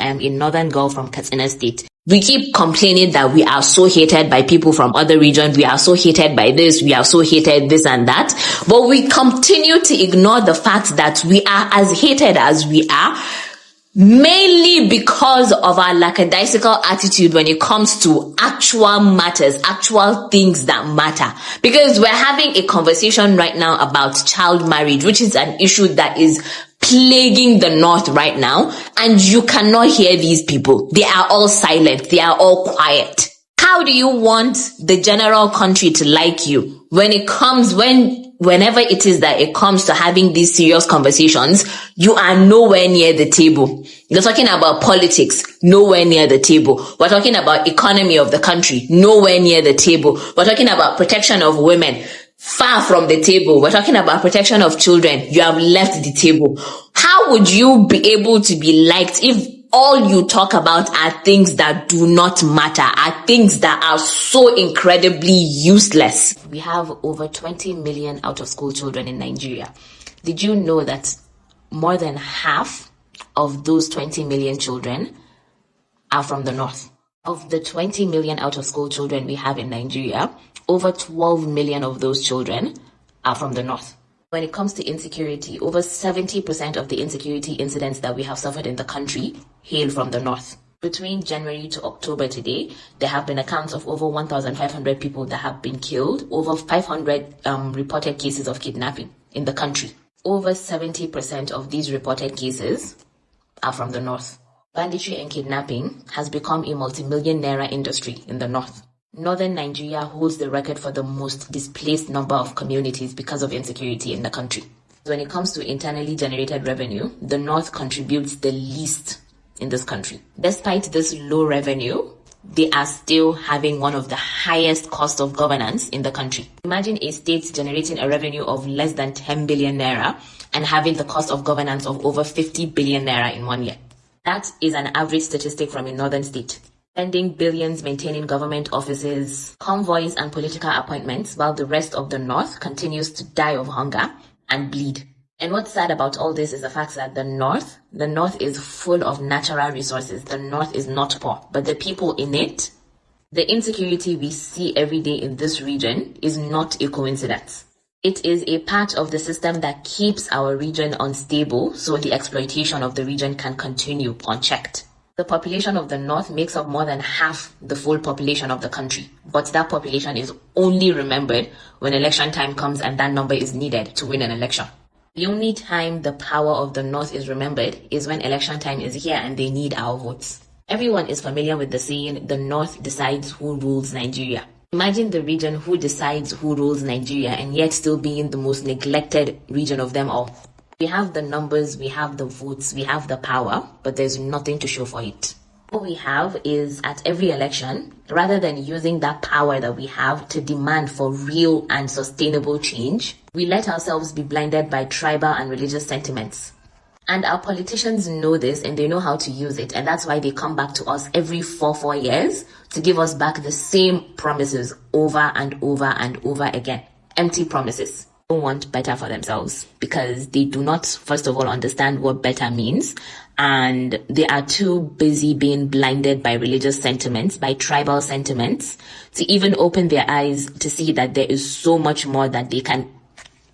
I am a northern girl from Katsina State. We keep complaining that we are so hated by people from other regions. We are so hated by this. We are so hated this and that. But we continue to ignore the fact that we are as hated as we are, mainly because of our lackadaisical attitude when it comes to actual matters, actual things that matter. Because we're having a conversation right now about child marriage, which is an issue that is plaguing the North right now, and you cannot hear these people. They are all silent. They are all quiet. How do you want the general country to like you whenever it is that it comes to having these serious conversations, you are nowhere near the table? You're talking about politics, nowhere near the table. We're talking about economy of the country, nowhere near the table. We're talking about protection of women, far from the table. We're talking about protection of children. You have left the table. How would you be able to be liked if all you talk about are things that do not matter, are things that are so incredibly useless? We have over 20 million out-of-school children in Nigeria. Did you know that more than half of those 20 million children are from the North? Of the 20 million out-of-school children we have in Nigeria, over 12 million of those children are from the North. When it comes to insecurity, over 70% of the insecurity incidents that we have suffered in the country hail from the North. Between January to October today, there have been accounts of over 1,500 people that have been killed, over 500 reported cases of kidnapping in the country. Over 70% of these reported cases are from the North. Banditry and kidnapping has become a multi-million naira industry in the North. Northern Nigeria holds the record for the most displaced number of communities because of insecurity in the country. When it comes to internally generated revenue, the North contributes the least in this country. Despite this low revenue, they are still having one of the highest cost of governance in the country. Imagine a state generating a revenue of less than 10 billion naira and having the cost of governance of over 50 billion naira in 1 year. That is an average statistic from a northern state. Spending billions maintaining government offices, convoys and political appointments, while the rest of the North continues to die of hunger and bleed. And what's sad about all this is the fact that the North is full of natural resources. The North is not poor, but the people in it, the insecurity we see every day in this region is not a coincidence. It is a part of the system that keeps our region unstable, so the exploitation of the region can continue unchecked. The population of the North makes up more than half the full population of the country, but that population is only remembered when election time comes and that number is needed to win an election. The only time the power of the North is remembered is when election time is here and they need our votes. Everyone is familiar with the saying, the North decides who rules Nigeria. Imagine the region who decides who rules Nigeria and yet still being the most neglected region of them all. We have the numbers, we have the votes, we have the power, but there's nothing to show for it. What we have is at every election, rather than using that power that we have to demand for real and sustainable change, we let ourselves be blinded by tribal and religious sentiments. And our politicians know this and they know how to use it. And that's why they come back to us every 4 years to give us back the same promises over and over and over again. Empty promises. Don't want better for themselves because they do not, first of all, understand what better means, and they are too busy being blinded by religious sentiments, by tribal sentiments, to even open their eyes to see that there is so much more that they can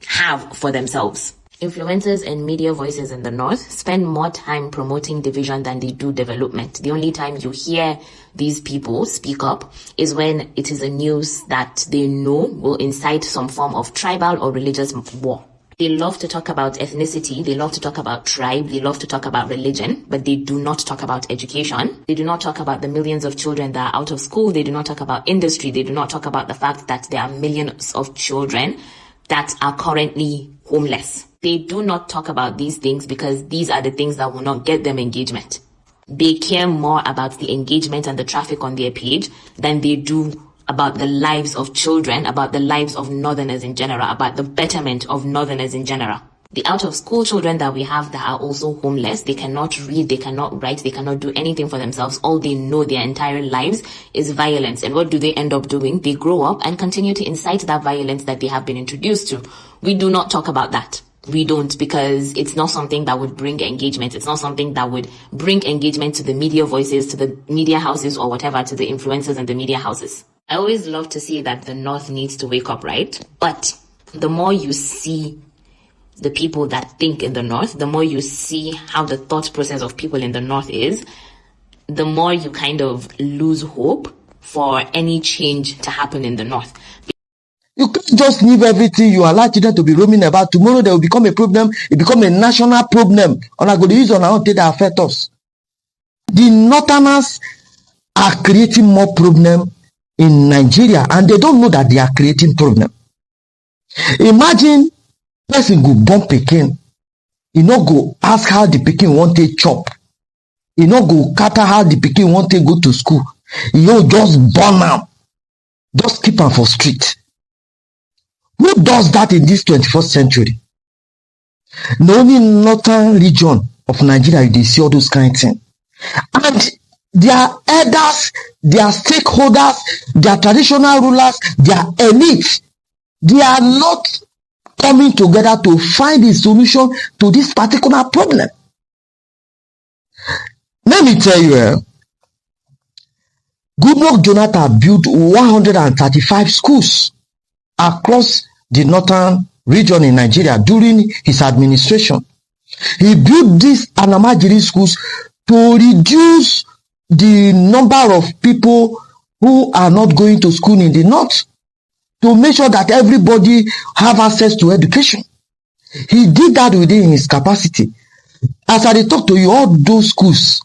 have for themselves. Influencers and media voices in the North spend more time promoting division than they do development. The only time you hear these people speak up is when it is a news that they know will incite some form of tribal or religious war. They love to talk about ethnicity, they love to talk about tribe, they love to talk about religion, but they do not talk about education. They do not talk about the millions of children that are out of school. They do not talk about industry. They do not talk about the fact that there are millions of children that are currently homeless. They do not talk about these things because these are the things that will not get them engagement. They care more about the engagement and the traffic on their page than they do about the lives of children, about the lives of Northerners in general, about the betterment of Northerners in general. The out-of-school children that we have that are also homeless, they cannot read, they cannot write, they cannot do anything for themselves. All they know their entire lives is violence. And what do they end up doing? They grow up and continue to incite that violence that they have been introduced to. We do not talk about that. We don't, because it's not something that would bring engagement. It's not something that would bring engagement to the media voices, to the media houses, or whatever, to the influencers and the media houses. I always love to see that the North needs to wake up, right? But the more you see the people that think in the North, the more you see how the thought process of people in the North is, the more you kind of lose hope for any change to happen in the North. You can't just leave everything. You allow children to be roaming about. Tomorrow they will become a problem. It become a national problem. And I go to use on our own that affect us. The Northerners are creating more problem in Nigeria, and they don't know that they are creating problem. Imagine person go born pikin, you no go ask how the pikin want to chop, you no go cater how the pikin want to go to school, you just burn am, just keep am for street. Who does that in this 21st century? The only northern region of Nigeria, they see all those kind of things. And their elders, their stakeholders, their traditional rulers, their elite, they are not coming together to find a solution to this particular problem. Let me tell you, Goodluck Jonathan built 135 schools across the northern region in Nigeria during his administration. He built these Anamajiri schools to reduce the number of people who are not going to school in the north, to make sure that everybody have access to education. He did that within his capacity. As I talk to you, all those schools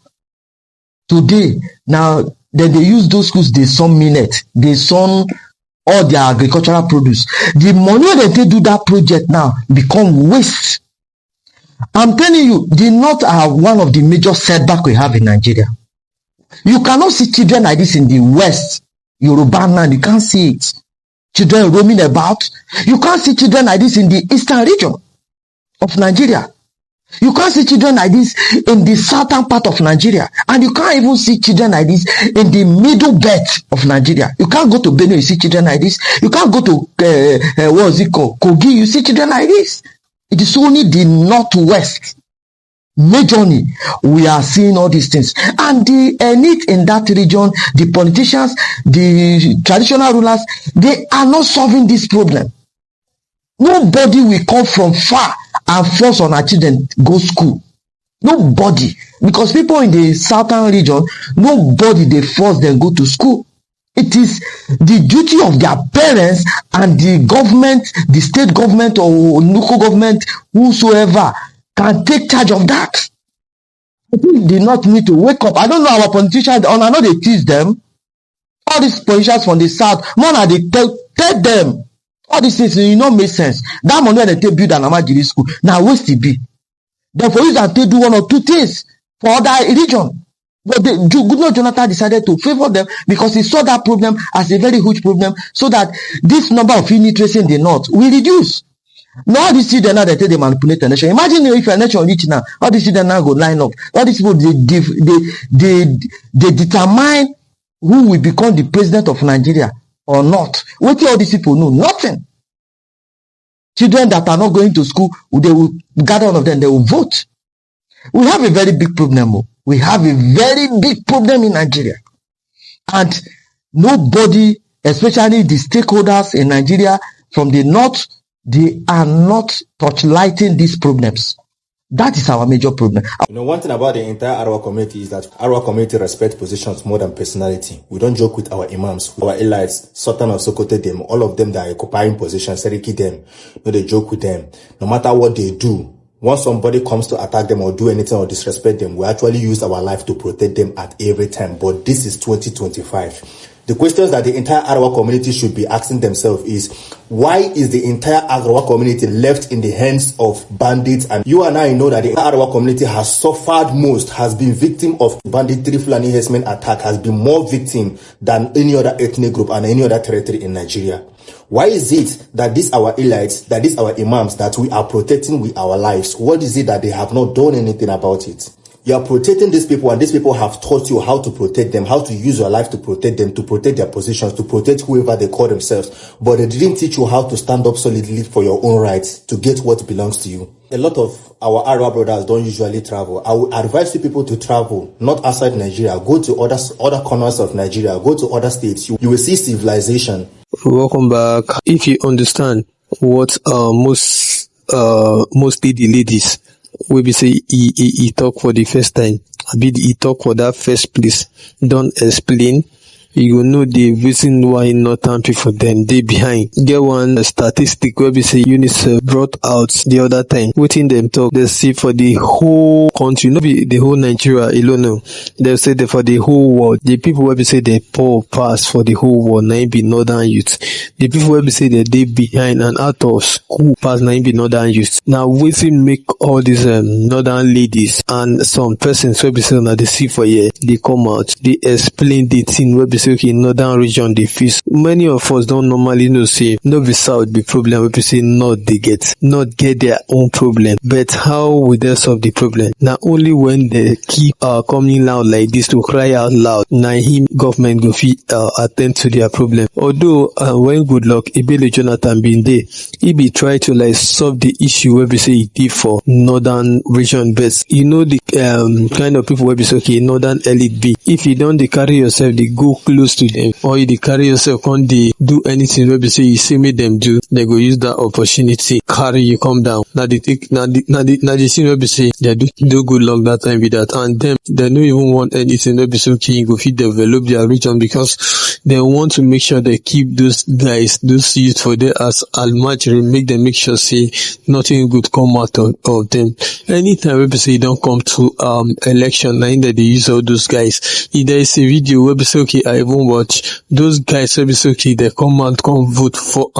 today, now then they use those schools, they sell millet, they sell all their agricultural produce. The money that they do that project now become waste. I'm telling you, the North are one of the major setbacks we have in Nigeria. You cannot see children like this in the West, Yoruba land, you can't see it. Children roaming about. You can't see children like this in the eastern region of Nigeria. You can't see children like this in the southern part of Nigeria. And you can't even see children like this in the middle belt of Nigeria. You can't go to Benue, you see children like this. You can't go to, what is it called? Kogi, you see children like this. It is only the northwest. Majorly, we are seeing all these things. And the elite in that region, the politicians, the traditional rulers, they are not solving this problem. Nobody will come from far and force on our children go school. Nobody. Because people in the southern region, nobody they force them go to school. It is the duty of their parents and the government, the state government or local government, whosoever, can take charge of that. I think they not need to wake up. I don't know our politicians, and I know they teach them. All these politicians from the south, more than they tell them. All these things, you know, make sense. That money they take build an Amajiri school. Now, waste it be. Therefore, you can do one or two things for other region. But Goodluck Jonathan decided to favor them because he saw that problem as a very huge problem, so that this number of illiteracy in the north will reduce. Now all these children now they take they manipulate the nation. Imagine if a nation rich now, all these children now go line up. All these people they determine who will become the president of Nigeria or not. What do all these people know? Nothing. Children that are not going to school, they will gather all of them, they will vote. We have a very big problem. We have a very big problem in Nigeria. And nobody, especially the stakeholders in Nigeria from the north, they are not touchlighting these problems. That is our major problem. You know, one thing about the entire Arwa community is that Arwa community respects positions more than personality. We don't joke with our imams, our elites, Sultan of Sokoto them, all of them that are occupying positions, Seriki them. No, they joke with them. No matter what they do, once somebody comes to attack them or do anything or disrespect them, we actually use our life to protect them at every time. But this is 2025. The questions that the entire Arawa community should be asking themselves is, why is the entire Arawa community left in the hands of bandits? And you and I know that the Arawa community has suffered most, has been victim of banditry, Fulani herdsmen attack, has been more victim than any other ethnic group and any other territory in Nigeria. Why is it that these our elites, that these our imams, that we are protecting with our lives? What is it that they have not done anything about it? You are protecting these people, and these people have taught you how to protect them, how to use your life to protect them, to protect their positions, to protect whoever they call themselves. But they didn't teach you how to stand up solidly for your own rights, to get what belongs to you. A lot of our Arab brothers don't usually travel. I would advise you people to travel, not outside Nigeria. Go to other corners of Nigeria. Go to other states. You will see civilization. Welcome back. If you understand what mostly the ladies will be say he talk for the first time, he talk for that first place, don't explain, you know the reason why northern people them they behind. Get one statistic where we say UNICEF brought out the other time. Within them talk, they see for the whole country, not be the whole Nigeria alone. No. They say that for the whole world, the people where we say they poor pass for the whole world, now be northern youth. The people where we say that they behind and out of school pass now be northern youth. Now we see make all these northern ladies and some persons where we say now they see for here, they come out, they explain the thing where we say okay, in northern region they face. Many of us don't normally know say no be south the problem, we say not get their own problem. But how will they solve the problem? Now only when they keep coming loud like this to cry out loud, now him government go fit attend to their problem. Although when good luck Ibele Jonathan been there, he be try to like solve the issue where we say it did for northern region, but you know the kind of people where we say okay northern elite be, if you don't they carry yourself, they go close to them, or you carry yourself can't they do anything where they say you see me them do, they go use that opportunity carry you come down. Now they take now the thing where they say they do good luck that time with that, and them they don't even want anything where they say okay you go fit develop their region, because they want to make sure they keep those guys, those youth for there as almajiri, make them make sure say nothing good come out of them. Anytime where they say you don't come to election, now that they use all those guys. If there is a video where they say okay I even watch those guys where they say okay they come and come vote for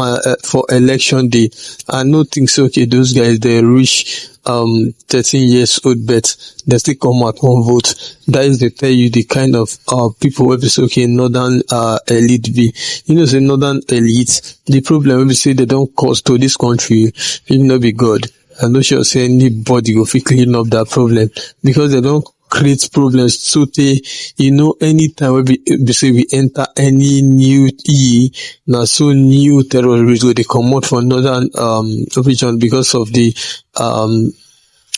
election day, I no think so okay those guys they reach 13 years old, but they still come out one vote. That is they tell you the kind of people where we say okay northern elite be. You know say northern elite, the problem where we say they don't cause to this country, it not be God. I'm not sure say anybody go fit clean up that problem, because they don't create problems. So they, you know, anytime we say we enter any new now so new terrorists go they come out from northern region because of the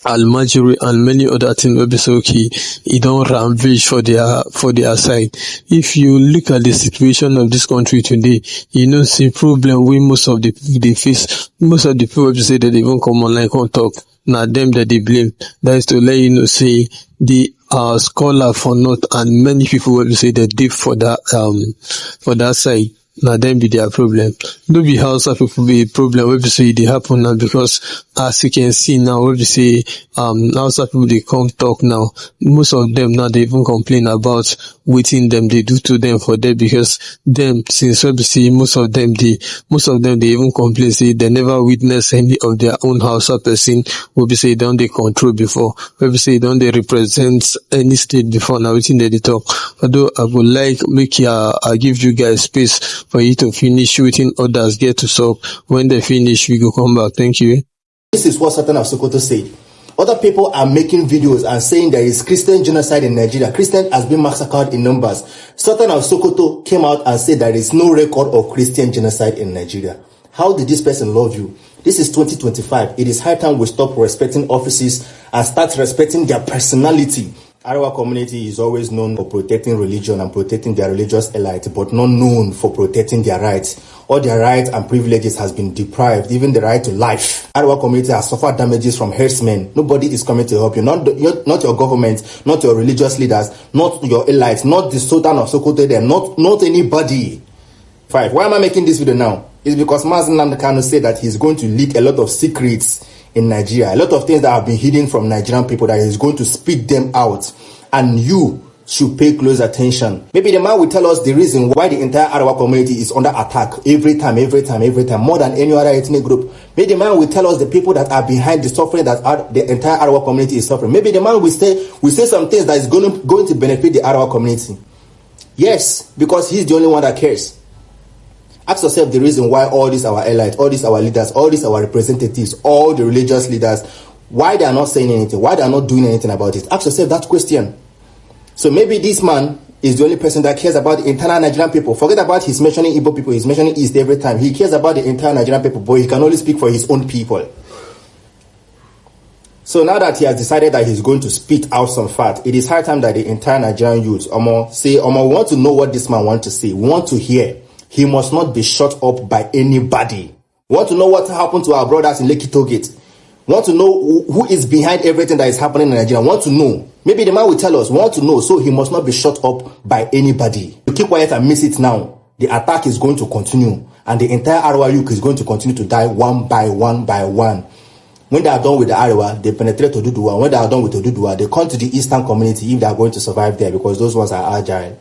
Almajiri and many other things will be so okay, it don't rampage for their side. If you look at the situation of this country today, you know see problem we most of the people they face. Most of the people will say that they won't come online can't talk. Now them that they blame. That is to let you know say the scholar for North and many people will say that they for that side. Now them be their problem. No be Hausa people be problem where we say they happen now, because as you can see now where we say Hausa people they come talk now. Most of them now they even complain about waiting them they do to them for them, because them since we see most of them they even complain say they never witness any of their own Hausa person where we say don't they control before, where we say don't they represent any state before. Now waiting they talk. Although I would like make I give you guys space for you to finish waiting others get to solve. When they finish, we go come back. Thank you. This is what Sultan of Sokoto said. Other people are making videos and saying there is Christian genocide in Nigeria. Christian has been massacred in numbers. Sultan of Sokoto came out and said there is no record of Christian genocide in Nigeria. How did this person love you? This is 2025. It is high time we stop respecting offices and start respecting their personality. Our community is always known for protecting religion and protecting their religious elite, but not known for protecting their rights. All their rights and privileges has been deprived, even the right to life. Our community has suffered damages from herdsmen. Nobody is coming to help you. Not your government, not your religious leaders, not your elites, not the Sultan of Sokoto there, not anybody. 5. Why am I making this video now? It's because Mazen Namdekano said that he's going to leak a lot of secrets in Nigeria, a lot of things that have been hidden from Nigerian people, that he's going to spit them out, and you should pay close attention. Maybe the man will tell us the reason why the entire Arawa community is under attack every time, more than any other ethnic group. Maybe the man will tell us the people that are behind the suffering that the entire Arawa community is suffering. Maybe the man will say some things that is going to benefit the Arawa community. Yes, because he's the only one that cares. Ask yourself the reason why all these our allies, all these our leaders, all these our representatives, all the religious leaders, Why they are not saying anything? Why they are not doing anything about it? Ask yourself that question. So maybe this man is the only person that cares about the entire Nigerian people. Forget about his mentioning Igbo people. He's mentioning East every time. He cares about the entire Nigerian people, but he can only speak for his own people. So now that he has decided that he's going to spit out some fat, it is high time that the entire Nigerian youth say, we want to know what this man wants to say. We want to hear. He must not be shut up by anybody. We want to know what happened to our brothers in Lekki Togate. We want to know who is behind everything that is happening in Nigeria. We want to know. Maybe the man will tell us. We want to know. So he must not be shut up by anybody. You keep quiet and miss it now. The attack is going to continue. And the entire Arewa youth is going to continue to die one by one by one. When they are done with the Arewa, they penetrate to Oduduwa. When they are done with Oduduwa, they come to the Eastern community if they are going to survive there, because those ones are agile.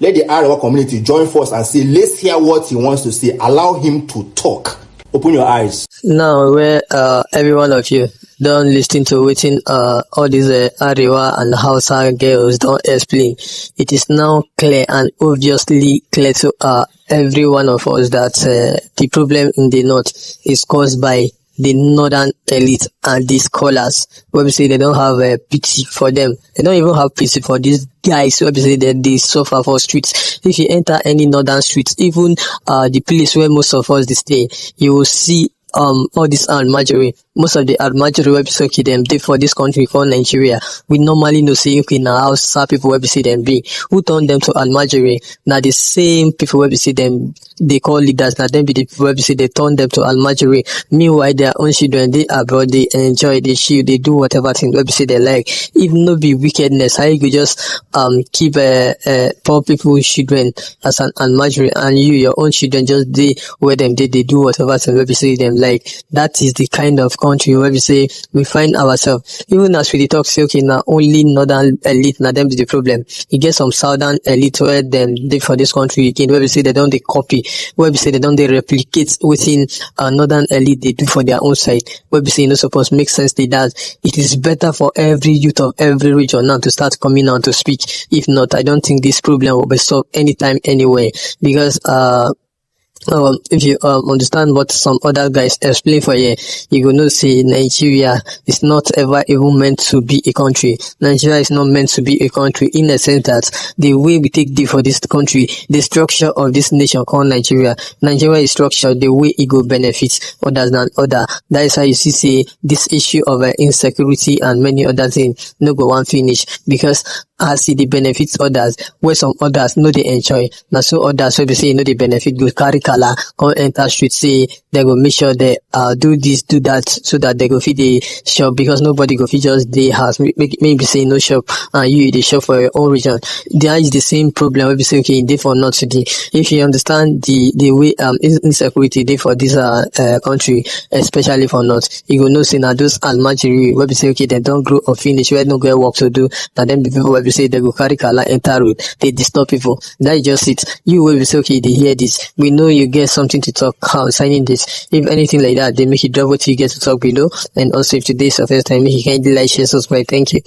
Let the Arewa community join force and say, let's hear what he wants to say. Allow him to talk. Open your eyes. Now, where every one of you don't listen to waiting all these Arewa and Hausa girls don't explain. It is now clear and obviously clear to every one of us that the problem in the north is caused by the northern elite and the scholars. Where we say they don't have pity for them. They don't even have pity for these guys. Where we say that they suffer for streets. If you enter any northern streets, even the place where most of us stay, you will see all this Almajiri. Most of the Almajiri websites them they for this country called Nigeria. We normally know say okay now Hausa people where we see them be. Who turned them to Almajiri? Now the same people where we see them they call leaders. Now them be the people where we see they turn them to Almajiri. Meanwhile their own children they abroad, they enjoy, they chill, they do whatever thing where we see they like. If no be wickedness, how you could just keep poor people's children as an Almajiri, and you your own children just they where them they do whatever thing where we see them like. That is the kind of country where we say we find ourselves. Even as we talk say okay now only northern elite now them is the problem. You get some southern elite where them they for this country again where we say they don't they copy, where we say they don't they replicate within northern elite they do for their own side, where we say no supposed make sense they does. It is better for every youth of every region now to start coming out to speak. If not, I don't think this problem will be solved anytime anywhere, because if you understand what some other guys explain for you, you will know say Nigeria is not ever even meant to be a country. Nigeria is not meant to be a country in the sense that the way we take deal for this country, the structure of this nation called Nigeria is structured the way it go benefit others than other. That is how you see say this issue of insecurity and many other things no go one finish, because as the benefits others, where some others know they enjoy. Now so others will be say they benefit go carry color, come enter street say they go make sure they do this, do that, so that they go feed the shop, because nobody go feed just the house. Maybe say no shop and you the shop for your own region. There is the same problem where we say okay they for not today. If you understand the way insecurity they for this country, especially for north, you go know say now those Almajiri where we say okay they don't grow or finish, where no get work to do, now them the people where we say they go carry color enter road, they disturb people. That is just it. You will say okay they hear this, we know you get something to talk signing this. If anything like that, they make it drop what you get to talk below. And also if today's your first time, make you kindly like, share, subscribe. Thank you.